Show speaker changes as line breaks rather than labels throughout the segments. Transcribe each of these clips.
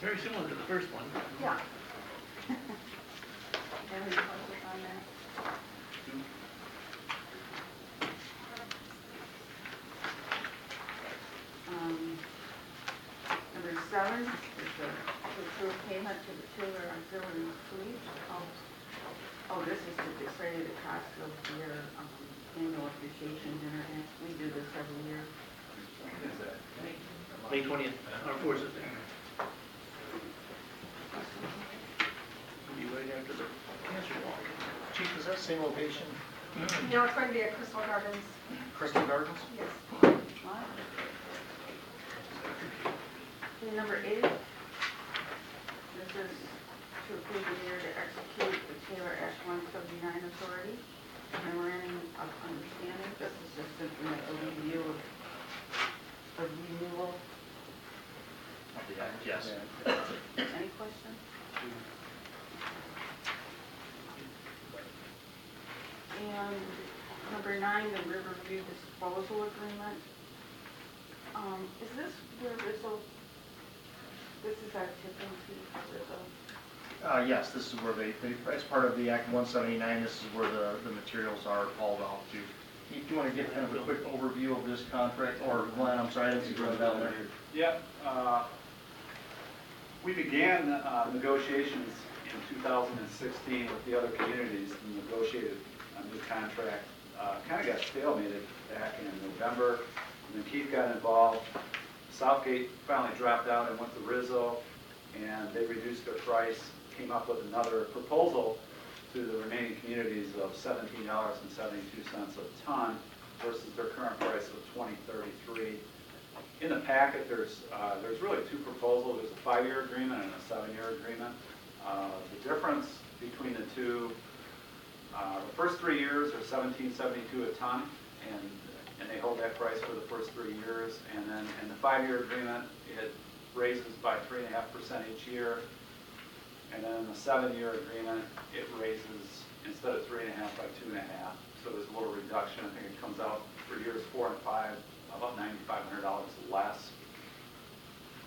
Very similar to the first one.
Yeah. Any questions on that? Number 7 is to approve payment to the Chiller Auxiliary Fleet. Oh, this is to defray the cost of your annual appreciation dinner. We do this every year.
May 20th, our force is there. It'll be right after the cancer walk.
Chief, is that same location?
No, it's going to be at Crystal Gardens.
Crystal Gardens?
Yes.
Okay, number 8, this is to approve the mayor to execute the Taylor Act 179 Authority Memorandum of Understanding. This is just simply a review of renewal.
Yes.
Any questions? And number 9, the Riverview Disposal Agreement. Is this where Rizzo, this is our tipping fee for Rizzo?
Yes, this is where they, as part of the Act 179, this is where the materials are hauled out to. Do you want to give kind of a quick overview of this contract, or Glenn, I'm sorry, I didn't see you run down there.
Yep. We began negotiations in 2016 with the other communities and negotiated a new contract. Kind of got stalemated back in November, and then Keith got involved. Southgate finally dropped out and went to Rizzo, and they reduced their price, came up with another proposal to the remaining communities of $17.72 a ton versus their current price of $20.33. In the packet, there's really 2 proposals. There's a 5-year agreement and a 7-year agreement. The difference between the two, the first 3 years are $17.72 a ton, and they hold that price for the first 3 years. And then in the 5-year agreement, it raises by 3.5% each year. And then in the 7-year agreement, it raises, instead of 3.5, by 2.5. So there's a little reduction. I think it comes out for years 4 and 5, about $9,500 less.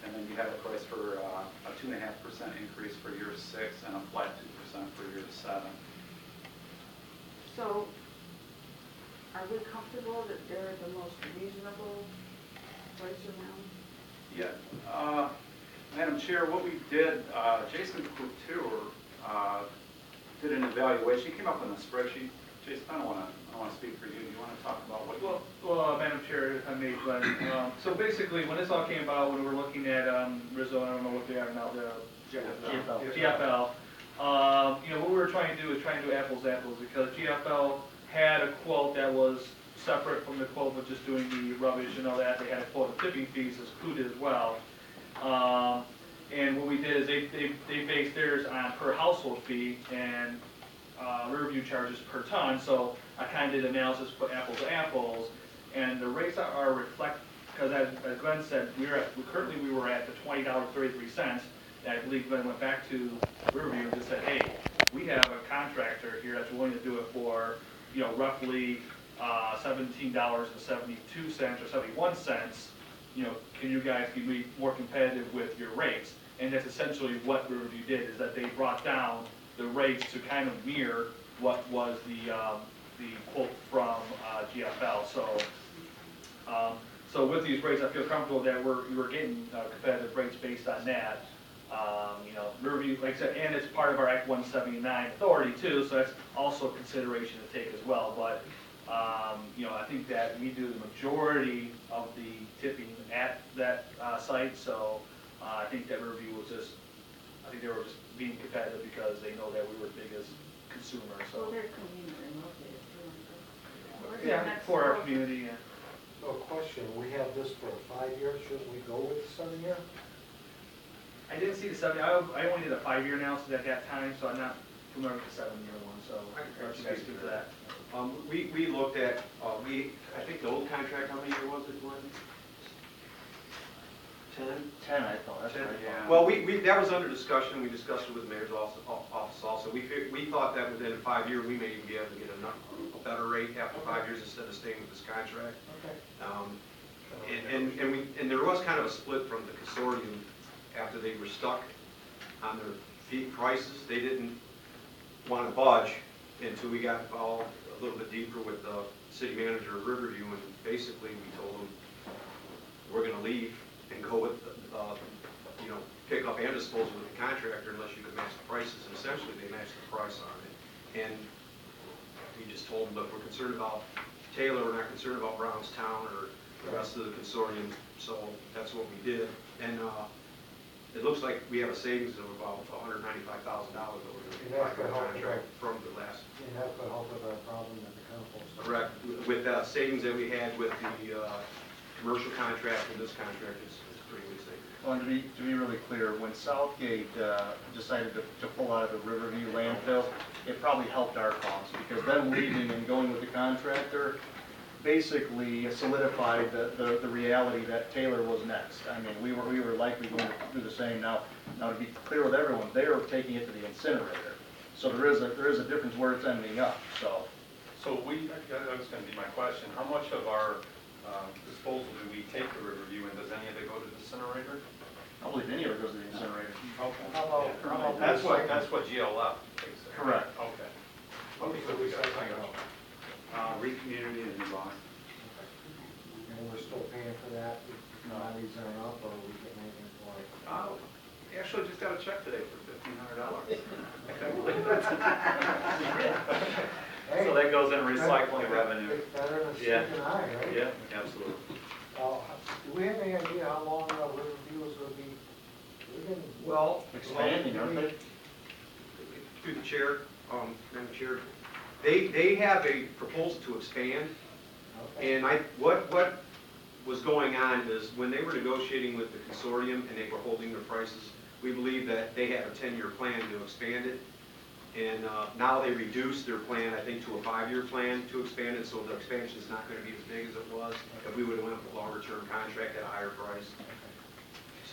And then you have a price for a 2.5% increase for year 6 and a flat 2% for year 7.
So, are we comfortable that they're the most reasonable price around?
Yeah. Madam Chair, what we did, Jason Couture did an evaluation. He came up with a spreadsheet. Jason, I don't want to speak for you. Do you want to talk about what?
Well, Madam Chair, if I may, Glenn. So basically, when this all came about, when we were looking at Rizzo, I don't know what they are now, the GFL. What we were trying to do is trying to do apples to apples, because GFL had a quote that was separate from the quote of just doing the rubbish and all that. They had a quote of tipping fees as included as well. And what we did is they based theirs on per household fee, and Riverview charges per ton. So I kind of did analysis, put apples to apples, and the rates are reflect, because as Glenn said, we were at the $20.33. And I believe Glenn went back to Riverview and just said, hey, we have a contractor here that's willing to do it for, roughly $17.72 or 71 cents. Can you guys be more competitive with your rates? And that's essentially what Riverview did, is that they brought down the rates to kind of mirror what was the quote from GFL. So with these rates, I feel comfortable that we're getting competitive rates based on that. Riverview, like I said, and it's part of our Act 179 authority too, so that's also a consideration to take as well. But I think that we do the majority of the tipping at that site, so I think that Riverview they were just being competitive because they know that we were the biggest consumer. So
Well, they're community located too.
yeah, for our community. Yeah.
So question, we have this for 5 years, shouldn't we go with the 7 year?
I didn't see the 7. I only did a 5-year analysis at that time, so I'm not familiar with the 7-year one. So I'll let you guys speak to that.
We looked at, I think the old contract, how many years was it, Glenn? 10?
10, I thought. That's
10,
right.
yeah.
Well, that was under discussion. We discussed it with the mayor's office also. We thought that within 5 years, we may even be able to get a better rate after 5 years instead of staying with this contract.
Okay.
And there was kind of a split from the consortium after they were stuck on their fee prices, they didn't want to budge until we got involved a little bit deeper with the city manager of Riverview, and basically we told them, we're gonna leave and go with, you know, pick up and dispose with the contractor unless you can match the prices, and essentially they matched the price on it. And we just told them, look, we're concerned about Taylor, we're not concerned about Brownstown or the rest of the consortium, so that's what we did. And it looks like we have a savings of about $195,000 over the contract from the last.
And that could help with our problem at the compost.
Correct. With the savings that we had with the commercial contract and this contract, it's pretty good savings.
Well, and to be really clear, when Southgate decided to pull out of the Riverview landfill, it probably helped our cause, because them leaving and going with the contractor basically solidified the reality that Taylor was next. I mean, we were likely going to do the same. Now to be clear with everyone, they are taking it to the incinerator, so there is a difference where it's ending up. So
that was going to be my question. How much of our disposal do we take to Riverview, and does any of it go to the incinerator?
I don't believe any of it goes to the incinerator.
Okay.
How about
That's what GLF takes.
Correct.
Okay.
What is the recycling out?
Reed Community and New Boston.
And we're still paying for that, commodities aren't up, or we get anything for it?
Actually, just got a check today for $1,500.
Hey,
So that goes in recycling revenue.
It's better than
Yeah.
sticking eye, right?
Yeah, absolutely.
Do we have any idea how long Riverview is going to be?
Well,
Expanding, aren't they?
through the chair, Madam Chair, they have a proposal to expand.
Okay.
And what was going on is when they were negotiating with the consortium and they were holding their prices, we believe that they had a 10-year plan to expand it. And now they reduced their plan, I think, to a 5-year plan to expand it, so the expansion is not going to be as big as it was if we would have went with a longer-term contract at a higher price.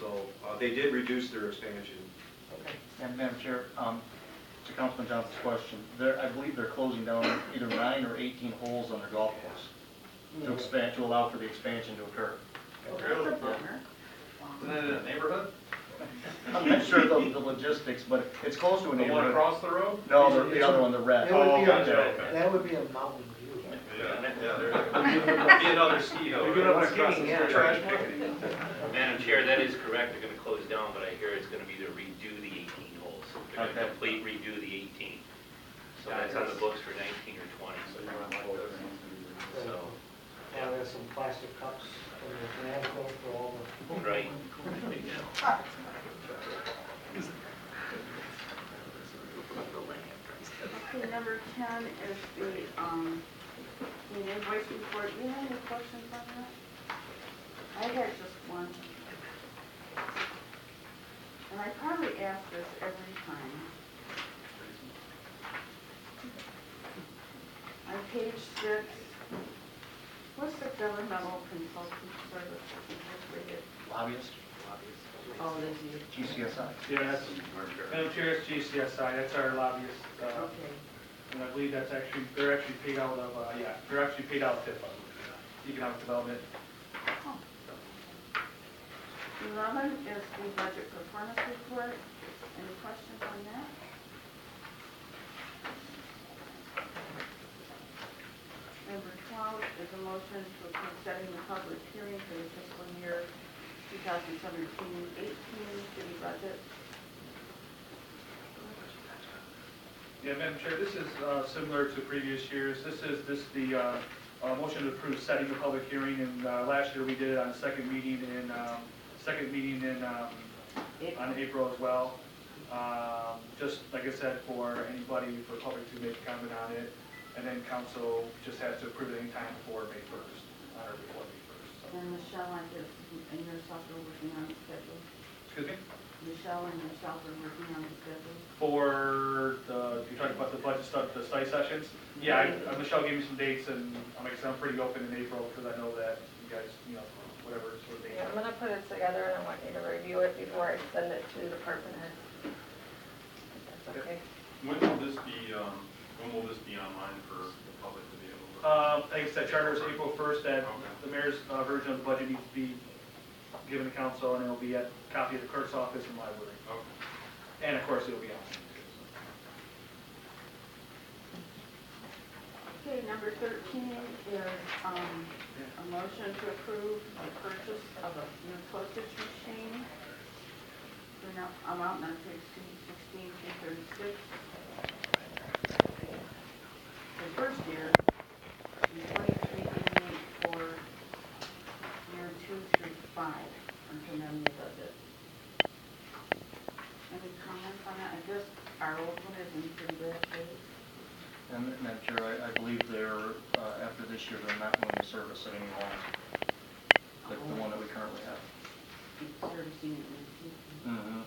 So they did reduce their expansion.
Okay.
And Madam Chair, to Councilman Johnson's question, I believe they're closing down either 9 or 18 holes on their golf course to expand, to allow for the expansion to occur.
Well, that's a bummer.
Isn't that in a neighborhood?
I'm not sure the logistics, but it's close to a
The one
neighborhood.
across the road?
No, the other one, the red.
That would be
gotcha, okay.
that would be a mountain view.
Yeah, be another ski hill.
You're gonna across the street.
Trash picketing.
Madam Chair, that is correct, they're gonna close down, but I hear it's gonna be to redo the 18 holes. They're
Okay.
gonna complete redo the 18. So that's on the books for 19 or 20, so,
Now there's some plastic cups in the landfill for all the.
right.
Okay, number 10 is the invoice report. Do you have any questions on that? I had just one. And I probably ask this every time. On page 6, what's the governmental consulting service? Just read it.
Lobbyist,
Oh, this is,
GCSI.
Yeah, that's, Madam Chair, it's GCSI, that's our lobbyist.
okay.
And I believe they're actually paid out of, they're actually paid out of TIFA, Economic Development.
11 is the budget performance report. Any questions on that? Number 12 is a motion to approve setting the public hearing for the fiscal year 2017-18 city budget.
Yeah, Madam Chair, this is similar to previous years. This is the motion to approve setting the public hearing, and last year we did it on the second meeting in on April as well. Just like I said, for anybody, for public to make comment on it, and then council just has to approve it anytime before May 1st, or before May 1st. So.
And Michelle, I guess, and yourself are working on the schedule.
Excuse me?
Michelle and yourself are working on the schedule.
For you're talking about the budget stuff, the study sessions? Yeah, Michelle gave me some dates, and I'm pretty open in April, because I know that you guys, whatever sort of date.
Yeah, I'm gonna put it together and I want you to review it before I send it to the department head. If that's okay.
When will this be online for the public to be able to?
Like I said, charter is April 1st, that the mayor's version of the budget needs to be given to council, and it'll be a copy of the clerk's office and library. And of course, it'll be on.
Okay, number 13 is a motion to approve the purchase of a new postage machine for an amount not to exceed $16,236. The first year, and $23.88 for year 2 through 5 until then we does it. Any comments on that? I guess our old one is in pretty bad shape.
And Madam Chair, I believe they're, after this year, they're not going to service it anymore, like the one that we currently have.
Keep servicing it.
Mm-hmm.